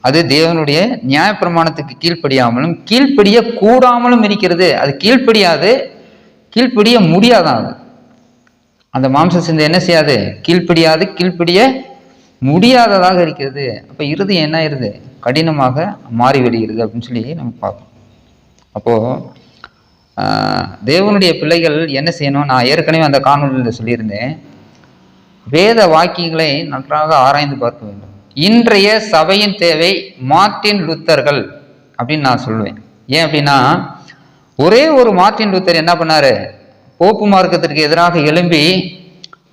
அது தேவனுடைய நியாயப்பிரமாணத்துக்கு கீழ்ப்படியாமலும் கீழ்ப்படிய கூடாமலும் இருக்கிறது. அது கீழ்ப்படியாது, கீழ்ப்படிய முடியாதான். அது அந்த மாம்ச சிந்தை என்ன செய்யாது? கீழ்ப்படியாது, கீழ்ப்படிய முடியாததாக இருக்கிறது. அப்போ இருதயம் என்ன ஆயிருது? கடினமாக மாறி விடுகிறது அப்படின்னு சொல்லி நம்ம பார்ப்போம். அப்போது தேவனுடைய பிள்ளைகள் என்ன செய்யணும்? நான் ஏற்கனவே அந்த காணொலியில் சொல்லியிருந்தேன், வேத வாக்கியங்களை நன்றாக ஆராய்ந்து பார்க்க வேண்டும். இன்றைய சபையின் தேவை மார்ட்டின் லூத்தர்கள் அப்படின்னு நான் சொல்லுவேன். ஏன் அப்படின்னா, ஒரே ஒரு மார்ட்டின் லூத்தர் என்ன பண்ணாரு? போப்பு மார்க்கத்திற்கு எதிராக எழும்பி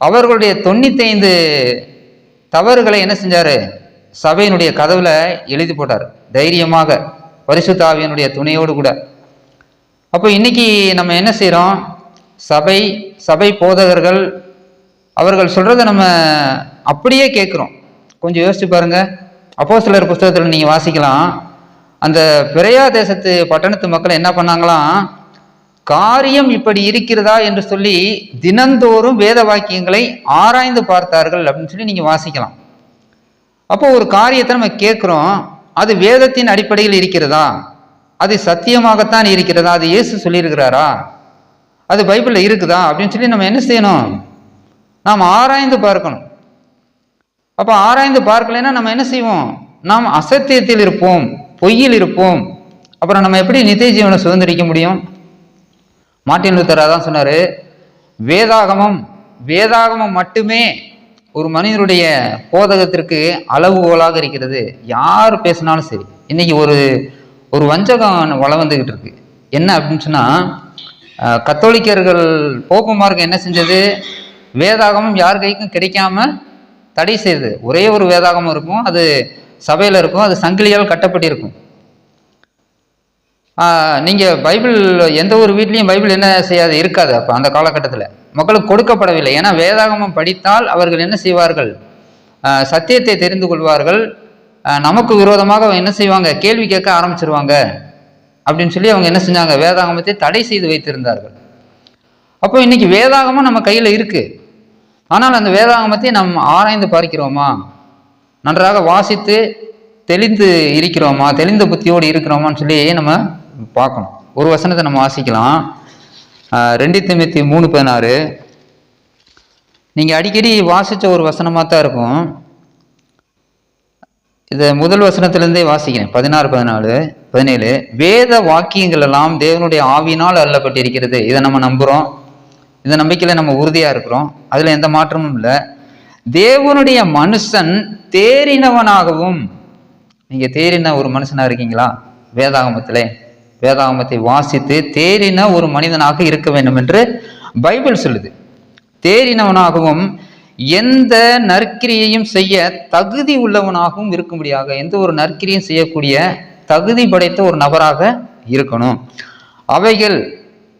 அவர்களுடைய 95 தவறுகளை என்ன செஞ்சாரு? சபையினுடைய கதவுல எழுதி போட்டார், தைரியமாக, பரிசுத்த ஆவியினுடைய துணையோடு கூட. அப்போ இன்னைக்கு நம்ம என்ன செய்யறோம்? சபை போதகர்கள் அவர்கள் சொல்றதை நம்ம அப்படியே கேட்குறோம். கொஞ்சம் யோசிச்சு பாருங்க. அப்போஸ்தலர் புஸ்தகத்தில் நீங்க வாசிக்கலாம், அந்த பெரையா தேசத்து பட்டணத்து மக்கள் என்ன பண்ணாங்களாம்? காரியம் இப்படி இருக்கிறதா என்று சொல்லி தினந்தோறும் வேத வாக்கியங்களை ஆராய்ந்து பார்த்தார்கள் அப்படின்னு சொல்லி நீங்க வாசிக்கலாம். அப்போ ஒரு காரியத்தை நம்ம கேட்கிறோம், அது வேதத்தின் அடிப்படையில் இருக்கிறதா? அது சத்தியமாகத்தான் இருக்கிறதா? அது இயேசு சொல்லியிருக்கிறாரா? அது பைபிள்ல இருக்குதா அப்படின்னு சொல்லி நம்ம என்ன செய்யணும்? நாம் ஆராய்ந்து பார்க்கணும். அப்போ ஆராய்ந்து பார்க்கலைன்னா நம்ம என்ன செய்வோம்? நாம் அசத்தியத்தில் இருப்போம், பொய்யில் இருப்போம். அப்புறம் நம்ம எப்படி நித்திய ஜீவனை சுதந்திரிக்க முடியும்? மார்ட்டின் லூத்தர் தான் சொன்னாரு, வேதாகமம் மட்டுமே ஒரு மனிதனுடைய போதகத்திற்கு அளவுகோலாக இருக்கிறது. யார் பேசினாலும் சரி. இன்னைக்கு ஒரு வஞ்சகம் வளம் வந்துகிட்டு இருக்கு. என்ன அப்படின்னு சொன்னா, கத்தோலிக்கர்கள் போப்பு மார்க்கம் என்ன செஞ்சது? வேதாகமம் யார் கைக்கும் கிடைக்காம தடை செய்தது. ஒரே ஒரு வேதாகமம் இருக்கும், அது சபையில இருக்கும், அது சங்கிலியால் கட்டப்பட்டிருக்கும். நீங்க பைபிள் எந்த ஒரு வீட்லையும் பைபிள் என்ன செய்யாது? இருக்காது. அப்ப அந்த காலகட்டத்தில் மக்களுக்கு கொடுக்கப்படவில்லை. ஏன்னா வேதாகமம் படித்தால் அவர்கள் என்ன செய்வார்கள்? சத்தியத்தை தெரிந்து கொள்வார்கள். நமக்கு விரோதமாக என்ன செய்வாங்க? கேள்வி கேட்க ஆரம்பிச்சிருவாங்க அப்படின்னு சொல்லி அவங்க என்ன செஞ்சாங்க? வேதாகமத்தை தடை செய்து வைத்திருந்தார்கள். அப்போ இன்னைக்கு வேதாகமம் நம்ம கையில் இருக்கு. ஆனால் அந்த வேதாகமத்தை நம்ம ஆராய்ந்து பார்க்கிறோமா? நன்றாக வாசித்து தெளிந்து இருக்கிறோமா? தெளிந்த புத்தியோடு இருக்கிறோமான்னு சொல்லி நம்ம பார்க்கணும். ஒரு வசனத்தை நம்ம வாசிக்கலாம். 2 தீமோத்தேயு 3:16. நீங்க அடிக்கடி வாசிச்ச ஒரு வசனமா தான் இருக்கும். இதை முதல் வசனத்திலிருந்தே வாசிக்கிறேன். 16, 14, 17. வேத வாக்கியங்கள் எல்லாம் தேவனுடைய ஆவியினால் அருளப்பட்டிருக்கிறது. இதை நம்ம நம்புறோம். இந்த நம்பிக்கையில நம்ம உறுதியா இருக்கிறோம். அதுல எந்த மாற்றமும் இல்லை. தேவனுடைய மனுஷன் தேறினவனாகவும், நீங்க தேறின ஒரு மனுஷனா இருக்கீங்களா? வேதாகமத்தை வாசித்து தேறின ஒரு மனிதனாக இருக்க வேண்டும் என்று பைபிள் சொல்லுது. தேறினவனாகவும் எந்த நற்கிரியையும் செய்ய தகுதி உள்ளவனாகவும் இருக்கும்படியாக, எந்த ஒரு நற்கிரியும் செய்யக்கூடிய தகுதி படைத்த ஒரு நபராக இருக்கணும். அவைகள்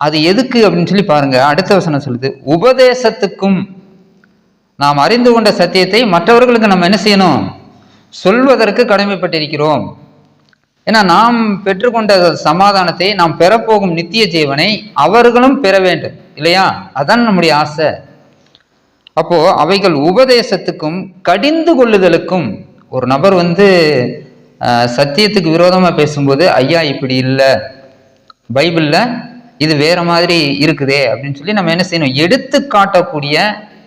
அது எதுக்கு அப்படின்னு சொல்லி பாருங்க. அடுத்த வசனம் சொல்லுது, உபதேசத்துக்கும், நாம் அறிந்து கொண்ட சத்தியத்தை மற்றவர்களுக்கு நம்ம என்ன செய்யணும்? சொல்வதற்கு கடமைப்பட்டிருக்கிறோம். ஏன்னா நாம் பெற்றுக்கொண்ட சமாதானத்தை, நாம் பெறப்போகும் நித்திய ஜீவனை அவர்களும் பெற வேண்டும் இல்லையா? அதான் நம்முடைய ஆசை. அப்போ அவைகள் உபதேசத்துக்கும் கடிந்து கொள்ளுதலுக்கும். ஒரு நபர் சத்தியத்துக்கு விரோதமா பேசும்போது, ஐயா இப்படி இல்லை, பைபிள்ல இது வேற மாதிரி இருக்குதே அப்படின்னு சொல்லி நம்ம என்ன செய்யணும்? எடுத்து காட்டக்கூடிய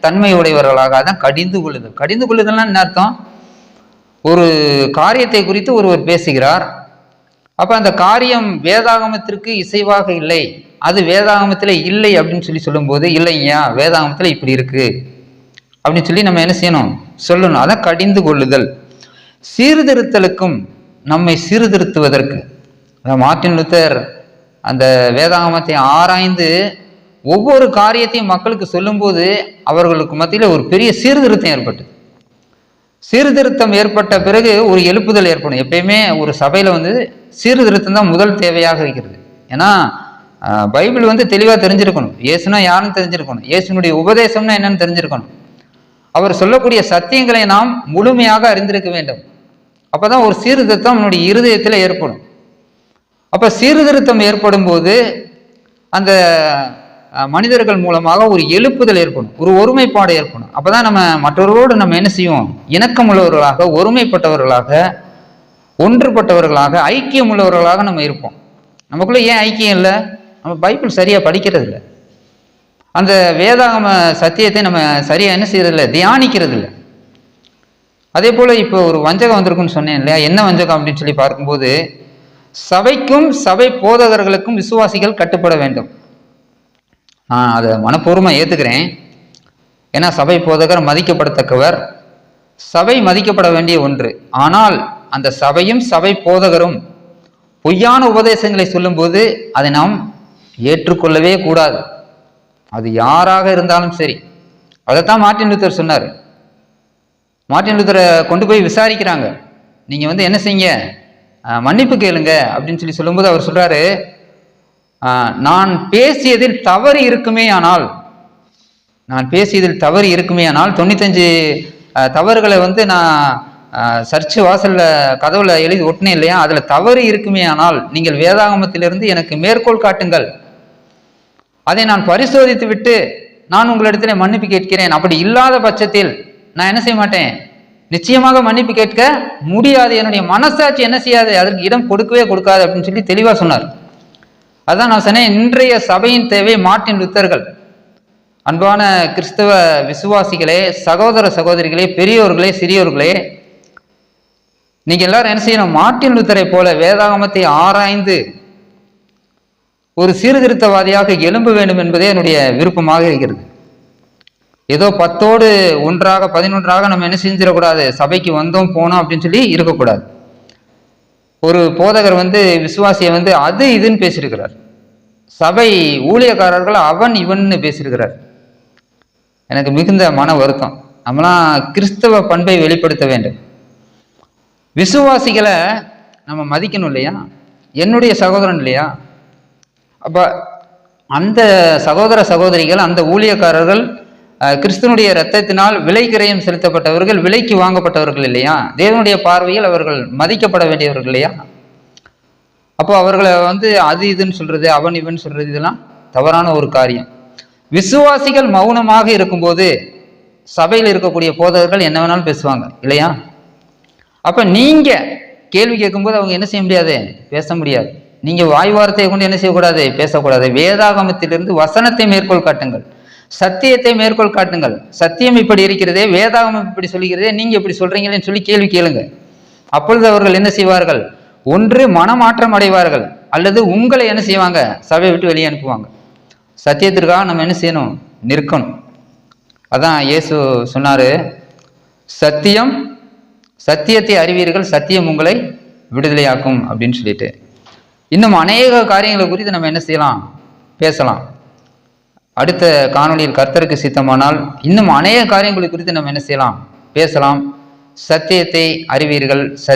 தன்மை உடையவர்களாக. அதான் கடிந்து கொள்ளுதல். கடிந்து கொள்ளுதல்னா என்ன அர்த்தம்? ஒரு காரியத்தை குறித்து ஒருவர் பேசுகிறார். அப்ப அந்த காரியம் வேதாகமத்திற்கு இசைவாக இல்லை, அது வேதாகமத்துல இல்லை அப்படின்னு சொல்லி சொல்லும்போது, இல்லையா வேதாகமத்துல இப்படி இருக்கு அப்படின்னு சொல்லி நம்ம என்ன செய்யணும்? சொல்லணும். அதான் கடிந்து கொள்ளுதல். சீர்திருத்தலுக்கும், நம்மை சீர்திருத்துவதற்கு. மார்ட்டின் லூத்தர் அந்த வேதாகமத்தை ஆராய்ந்து ஒவ்வொரு காரியத்தையும் மக்களுக்கு சொல்லும்போது அவர்களுக்கு மத்தியில் ஒரு பெரிய சீர்திருத்தம் ஏற்பட்டது. சீர்திருத்தம் ஏற்பட்ட பிறகு ஒரு எழுப்புதல் ஏற்படும். எப்பயுமே ஒரு சபையில சீர்திருத்தம் தான் முதல் தேவையாக இருக்கிறது. ஏன்னா பைபிள் தெளிவா தெரிஞ்சிருக்கணும். இயேசுனா யாருன்னு தெரிஞ்சிருக்கணும். இயேசுனுடைய உபதேசம்னா என்னன்னு தெரிஞ்சிருக்கணும். அவர் சொல்லக்கூடிய சத்தியங்களை நாம் முழுமையாக அறிந்திருக்க வேண்டும். அப்பதான் ஒரு சீர்திருத்தம் நம்முடைய இருதயத்துல ஏற்படும். அப்ப சீர்திருத்தம் ஏற்படும் போது அந்த மனிதர்கள் மூலமாக ஒரு எழுப்புதல் ஏற்படும், ஒரு ஒருமைப்பாடு ஏற்படும். அப்பதான் நம்ம மற்றவர்களோடு நம்ம என்ன செய்வோம்? இணக்கம் உள்ளவர்களாக, ஒருமைப்பட்டவர்களாக ஒன்றுபட்டவர்களாக, ஐக்கியம் உள்ளவர்களாக நம்ம இருப்போம். நமக்குள்ள ஏன் ஐக்கியம் இல்லை? நம்ம பைபிள் சரியா படிக்கிறது இல்லை. அந்த வேதாகம சத்தியத்தை நம்ம சரியா என்ன செய்யறது இல்லை? தியானிக்கிறது இல்லை. அதே போல இப்போ ஒரு வஞ்சகம் வந்திருக்குன்னு சொன்னேன் இல்லையா? என்ன வஞ்சகம் அப்படின்னு சொல்லி பார்க்கும்போது, சபைக்கும் சபை போதகர்களுக்கும் விசுவாசிகள் கட்டுப்பட வேண்டும். நான் அதை மனப்பூர்வமாக ஏற்றுக்கிறேன். ஏன்னா சபை போதகர் மதிக்கப்படத்தக்கவர், சபை மதிக்கப்பட வேண்டிய ஒன்று. ஆனால் அந்த சபையும் சபை போதகரும் பொய்யான உபதேசங்களை சொல்லும்போது அதை நாம் ஏற்றுக்கொள்ளவே கூடாது. அது யாராக இருந்தாலும் சரி. அதைத்தான் மார்ட்டின் லூத்தர் சொன்னார். மார்ட்டின் லூத்தரை கொண்டு போய் விசாரிக்கிறாங்க. நீங்கள் என்ன செய்யுங்க, மன்னிப்பு கேளுங்க அப்படின்னு சொல்லும்போது அவர் சொல்றாரு, நான் பேசியதில் தவறு இருக்குமே ஆனால், 95 தவறுகளை நான் சர்ச்சு வாசல்ல கதவுல எழுதி ஒட்டினேன் இல்லையா, அதுல தவறு இருக்குமே ஆனால் நீங்கள் வேதாகமத்திலிருந்து எனக்கு மேற்கோள் காட்டுங்கள், அதை நான் பரிசோதித்து விட்டு நான் உங்களிடத்துல மன்னிப்பு கேட்கிறேன். அப்படி இல்லாத பட்சத்தில் நான் என்ன செய்ய மாட்டேன், நிச்சயமாக மன்னிப்பு கேட்க முடியாது. என்னுடைய மனசாட்சி என்ன செய்யாது, அதற்கு இடம் கொடுக்கவே கொடுக்காது அப்படின்னு தெளிவா சொன்னார். அதான் நான் சொன்னேன், இன்றைய சபையின் தேவை மார்ட்டின் லூத்தர்கள். அன்பான கிறிஸ்தவ விசுவாசிகளே, சகோதர சகோதரிகளே, பெரியோர்களே, சிறியோர்களே, நீங்க எல்லாரும் என்ன செய்யணும், மார்ட்டின் லூத்தரை போல வேதாகமத்தை ஆராய்ந்து ஒரு சீர்திருத்தவாதியாக எழும்ப வேண்டும் என்பதே என்னுடைய விருப்பமாக இருக்கிறது. ஏதோ 10ஓடு 1ஆக 11ஆக நம்ம என்ன செஞ்சிடக்கூடாது, சபைக்கு வந்தோம் போனோம் அப்படின்னு இருக்கக்கூடாது. ஒரு போதகர் விசுவாசியை அது இதுன்னு பேசியிருக்கிறார். சபை ஊழியக்காரர்கள் அவன் இவன்னு பேசியிருக்கிறார். எனக்கு மிகுந்த மன வருத்தம். நம்மளாம் கிறிஸ்தவ பண்பை வெளிப்படுத்த வேண்டும். விசுவாசிகளை நம்ம மதிக்கணும் இல்லையா? என்னுடைய சகோதரன் இல்லையா? அப்ப அந்த சகோதர சகோதரிகள், அந்த ஊழியக்காரர்கள் கிறிஸ்துவனுடைய இரத்தத்தினால் விலை கிரயம் செலுத்தப்பட்டவர்கள், விலைக்கு வாங்கப்பட்டவர்கள் இல்லையா? தேவனுடைய பார்வையில் அவர்கள் மதிக்கப்பட வேண்டியவர்கள் இல்லையா? அப்போ அவர்களை அது இதுன்னு சொல்றது, அவன் இவன் சொல்றது, இதெல்லாம் தவறான ஒரு காரியம். விசுவாசிகள் மௌனமாக இருக்கும்போது சபையில் இருக்கக்கூடிய போதகர்கள் என்ன வேணாலும் பேசுவாங்க இல்லையா? அப்ப நீங்க கேள்வி கேட்கும்போது அவங்க என்ன செய்ய முடியாது, பேச முடியாது. நீங்க வாய் வார்த்தையை கொண்டு என்ன செய்யக்கூடாது, பேசக்கூடாது. வேதாகமத்திலிருந்து வசனத்தை மேற்கோள் காட்டுங்கள், சத்தியத்தை மேற்கோள் காட்டுங்கள். சத்தியம் இப்படி இருக்கிறதே, வேதாகமம் இப்படி சொல்லுகிறதே, நீங்க இப்படி சொல்றீங்களேன்னு கேள்வி கேளுங்க. அப்பொழுது அவர்கள் என்ன செய்வார்கள், ஒன்று மனமாற்றம் அடைவார்கள், அல்லது உங்களை என்ன செய்வாங்க, சபையை விட்டு வெளியே அனுப்புவாங்க. சத்தியத்திற்காக நம்ம என்ன செய்யணும், நிற்கணும். அதான் இயேசு சொன்னாரு, சத்தியத்தை அறிவீர்கள், சத்தியம் உங்களை விடுதலையாக்கும் அப்படின்னு சொல்லிட்டு. இன்னும் அநேக காரியங்களை குறித்து நம்ம என்ன செய்யலாம், பேசலாம். அடுத்த காணொலியில் கர்த்தருக்கு சித்தமானால் இன்னும் அநேக காரியங்களை குறித்து நம்ம என்ன செய்யலாம், பேசலாம். சத்தியத்தை அறிவீர்கள்.